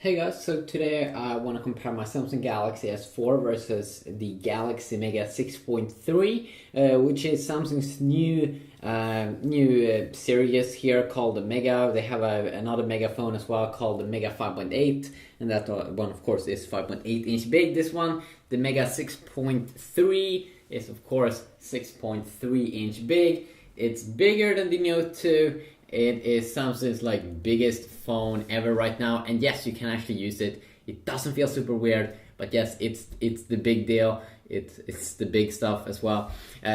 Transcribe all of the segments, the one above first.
Hey guys, so today I want to compare my Samsung Galaxy S4 versus the Galaxy Mega 6.3, which is Samsung's new series here called the Mega. They have another Mega phone as well called the Mega 5.8, and that one of course is 5.8 inch big. This one, the Mega 6.3, is of course 6.3 inch big. It's bigger than the Note 2. It is Samsung's biggest phone ever right now, and yes, you can actually use it. It doesn't feel super weird, but yes, it's the big deal. It's the big stuff as well.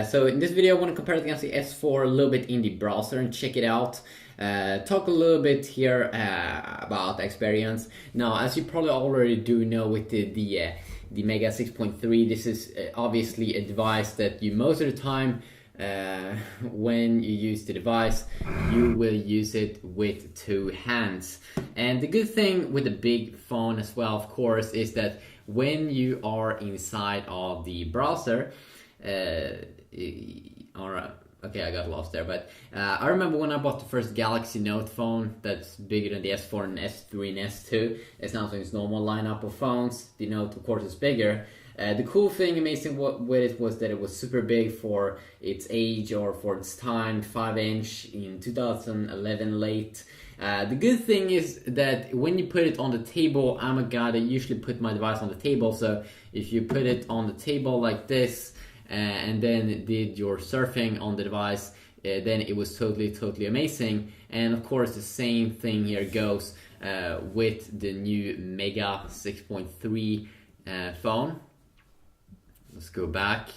So in this video, I want to compare it against the S4 a little bit in the browser and check it out. Talk a little bit here about the experience. Now, as you probably already do know, with the Mega 6.3, this is obviously a device that you most of the time. When you use the device, you will use it with two hands. And the good thing with a big phone as well, of course, is that when you are inside of the browser, alright, okay, I got lost there, but I remember when I bought the first Galaxy Note phone that's bigger than the S4 and S3 and S2. It's Samsung's normal lineup of phones. The Note, of course, is bigger. The cool thing, amazing with it, was that it was super big for its age or for its time, 5-inch in 2011 late. The good thing is that when you put it on the table, I'm a guy that usually put my device on the table, so if you put it on the table like this and then did your surfing on the device, then it was totally amazing. And of course the same thing here goes with the new Mega 6.3 phone. Let's go back.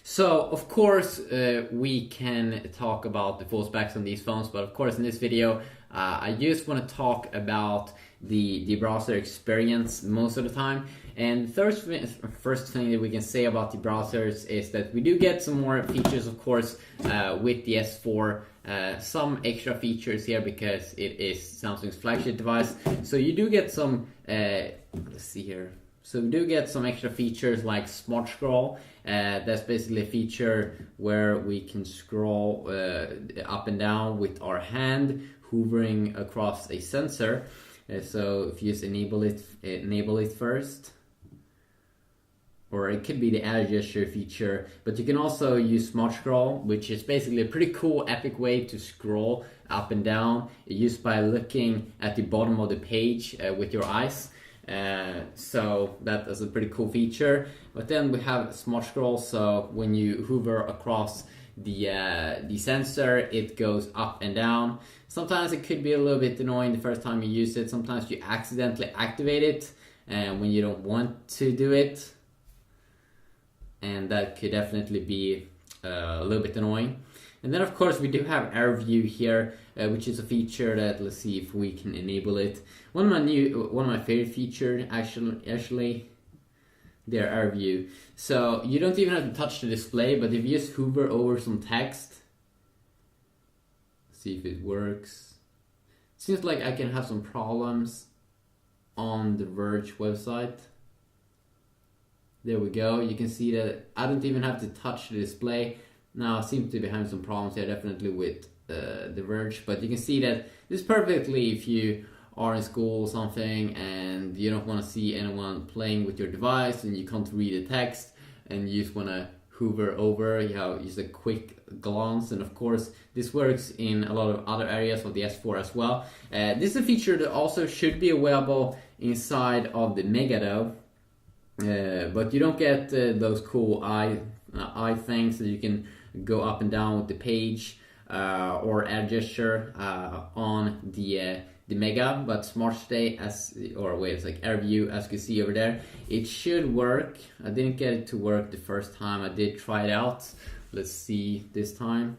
So, of course, we can talk about the full specs on these phones, but of course in this video, I just want to talk about the browser experience most of the time. And first thing that we can say about the browsers is that we do get some more features, of course, with the S4. Some extra features here because it is Samsung's flagship device. So you do get some, let's see here. So we do get some extra features like Smart Scroll. That's basically a feature where we can scroll up and down with our hand, hovering across a sensor. So if you just enable it first. Or it could be the add gesture feature, but you can also use Smart Scroll, which is basically a pretty cool, epic way to scroll up and down, used by looking at the bottom of the page with your eyes. So that is a pretty cool feature. But then we have Smart Scroll, so when you hover across the sensor, it goes up and down. Sometimes it could be a little bit annoying the first time you use it. Sometimes you accidentally activate it when you don't want to do it. And that could definitely be a little bit annoying. And then of course we do have Air View here, which is a feature that, let's see if we can enable it. One of my favorite features actually, their Air View. So you don't even have to touch the display, but if you just hover over some text, see if it works. Seems like I can have some problems on the Verge website. There we go. You can see that I don't even have to touch the display. Now I seem to be having some problems here, definitely with the Verge, but you can see that this is perfectly if you are in school or something and you don't want to see anyone playing with your device and you can't read the text and you just want to hover over, you have just a quick glance. And of course this works in a lot of other areas of the S4 as well. This is a feature that also should be available inside of the Mega though. But you don't get those cool eye things that you can go up and down with the page or add gesture on the Mega. But Smart Stay it's like Air View, as you can see over there, it should work. I didn't get it to work the first time. I did try it out. Let's see this time.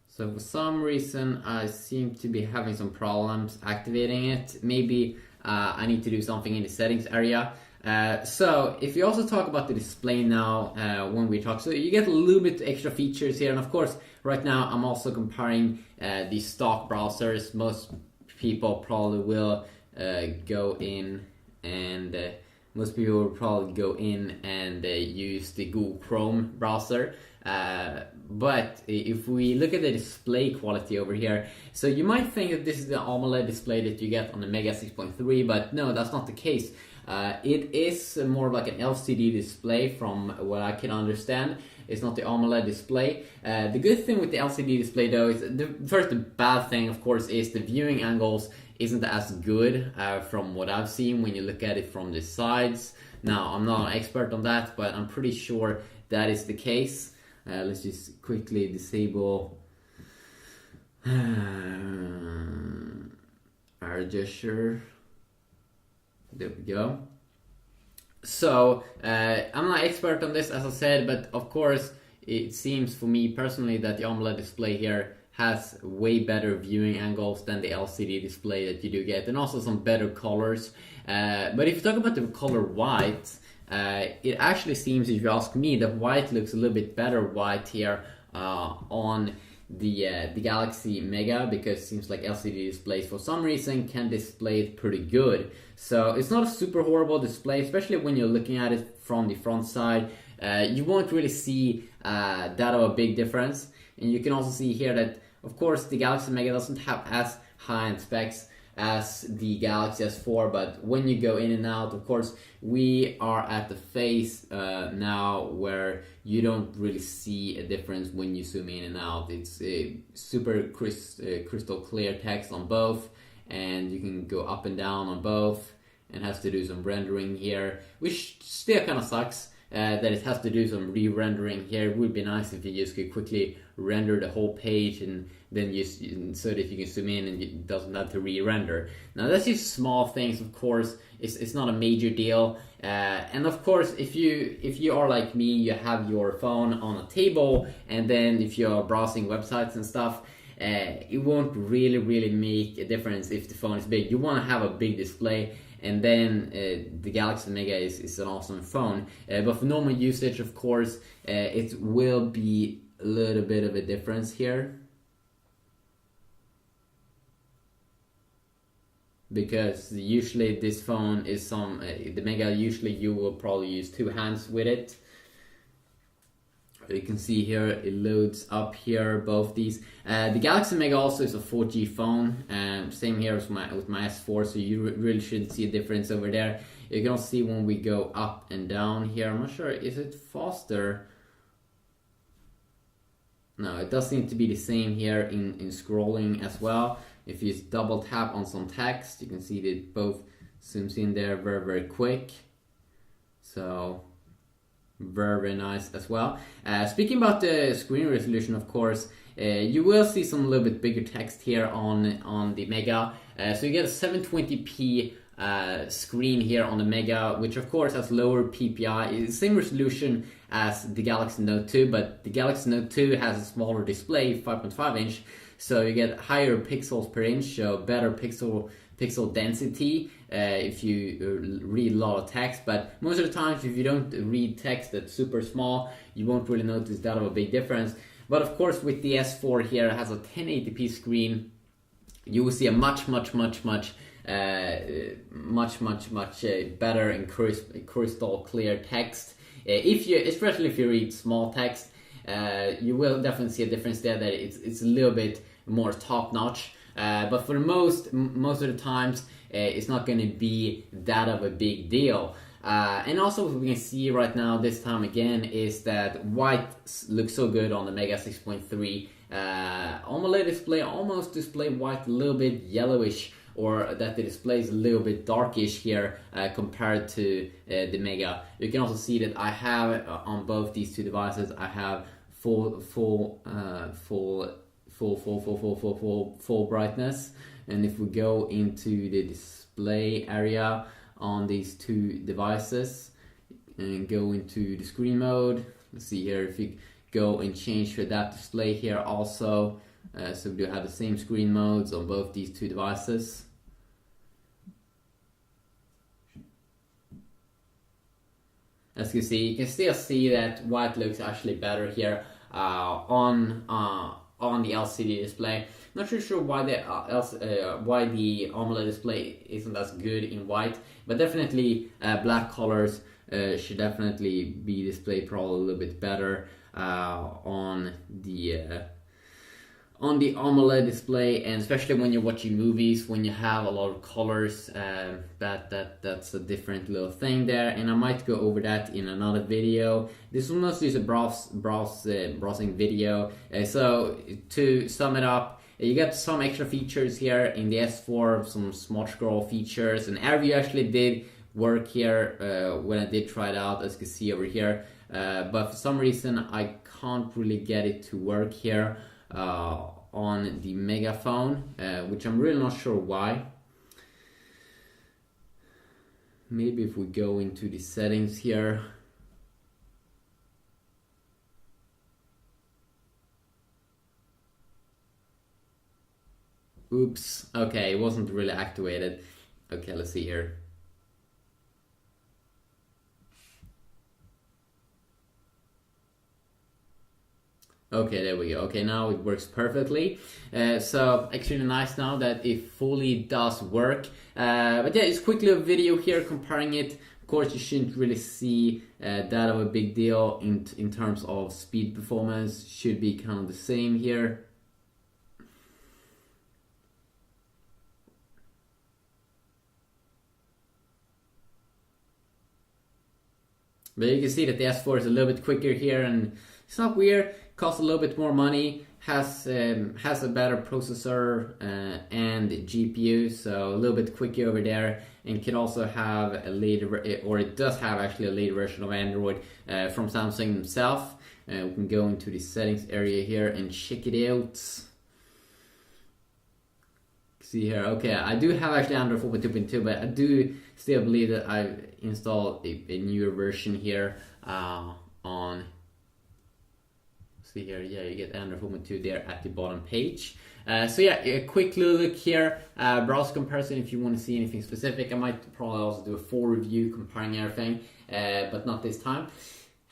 So for some reason I seem to be having some problems activating it. Maybe I need to do something in the settings area. So if you also talk about the display now when we talk, so you get a little bit extra features here. And of course right now I'm also comparing the stock browsers. Most people probably will go in and most people will probably go in and use the Google Chrome browser. But if we look at the display quality over here, so you might think that this is the AMOLED display that you get on the Mega 6.3, but no, that's not the case. It is more like an LCD display from what I can understand. It's not the AMOLED display. The good thing with the LCD display though is, the bad thing of course is the viewing angles isn't as good from what I've seen when you look at it from the sides. Now, I'm not an expert on that, but I'm pretty sure that is the case. Let's just quickly disable our gesture. There we go. So, I'm not an expert on this, as I said, but of course, it seems for me personally that the AMOLED display here has way better viewing angles than the LCD display that you do get, and also some better colors. But if you talk about the color white, it actually seems, if you ask me, that white looks a little bit better white here on the Galaxy Mega, because it seems like LCD displays for some reason can display it pretty good. So it's not a super horrible display, especially when you're looking at it from the front side. You won't really see that of a big difference. And you can also see here that, of course, the Galaxy Mega doesn't have as high-end specs as the Galaxy S4, but when you go in and out, of course, we are at the phase now where you don't really see a difference when you zoom in and out. It's a super crystal clear text on both, and you can go up and down on both, and has to do some rendering here, which still kind of sucks. That it has to do some re-rendering here. It would be nice if you just could quickly render the whole page and then just so that you can zoom in and it doesn't have to re-render. Now that's just small things, of course. It's not a major deal. And of course, if you are like me, you have your phone on a table, and then if you're browsing websites and stuff, it won't really make a difference if the phone is big. You want to have a big display. And then the Galaxy Mega is an awesome phone. But for normal usage, of course, it will be a little bit of a difference here. Because usually this phone is the Mega, usually you will probably use two hands with it. You can see here it loads up here, both these. The Galaxy Mega also is a 4G phone, same here with my S4, so you really shouldn't see a difference over there. You can also see when we go up and down here, I'm not sure, is it faster? No, it does seem to be the same here in scrolling as well. If you just double tap on some text, you can see that it both zooms in there very quick. So very nice as well. Speaking about the screen resolution, of course, you will see some little bit bigger text here on the Mega. So you get a 720p screen here on the Mega, which of course has lower PPI. It's the same resolution as the Galaxy Note 2, but the Galaxy Note 2 has a smaller display, 5.5 inch, so you get higher pixels per inch, so better pixel density if you read a lot of text. But most of the times, if you don't read text that's super small, you won't really notice that of a big difference. But of course, with the S4 here, it has a 1080p screen. You will see a much better and crystal clear text. Especially if you read small text, you will definitely see a difference there, that it's a little bit more top notch. But for most of the times, it's not going to be that of a big deal. And also what we can see right now, this time again, is that white looks so good on the Mega 6.3. AMOLED display almost display white a little bit yellowish, or that the display is a little bit darkish here compared to the Mega. You can also see that I have on both these two devices, I have full brightness. And if we go into the display area on these two devices and go into the screen mode, let's see here, if you go and change for that display here also, so we do have the same screen modes on both these two devices. As you can still see that white looks actually better here on the LCD display. Not really sure why why the AMOLED display isn't as good in white, but definitely black colors should definitely be displayed probably a little bit better on the AMOLED display, and especially when you're watching movies, when you have a lot of colors, that's a different little thing there, and I might go over that in another video. This will mostly just a browsing video. So to sum it up, you get some extra features here in the S4, some smart scroll features, and AirView actually did work here when I did try it out, as you can see over here, but for some reason I can't really get it to work here on the Megaphone, which I'm really not sure why. Maybe if we go into the settings here. Oops, okay, it wasn't really activated. Okay, let's see here. Okay, there we go. Okay, now it works perfectly. So actually nice now that it fully does work. But yeah, it's quickly a video here comparing it. Of course, you shouldn't really see that of a big deal in terms of speed performance. Should be kind of the same here. But you can see that the S4 is a little bit quicker here, and it's not weird. Costs a little bit more money, has a better processor and GPU, so a little bit quicker over there, and can also have a later, or it does have actually a later version of Android from Samsung themselves. We can go into the settings area here and check it out. See here, okay, I do have actually Android 4.2.2, but I do still believe that I've installed a newer version here on. See here, yeah, you get Android 4.2 there at the bottom page. So yeah, a quick little look here, browser comparison if you want to see anything specific. I might probably also do a full review comparing everything, but not this time.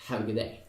Have a good day.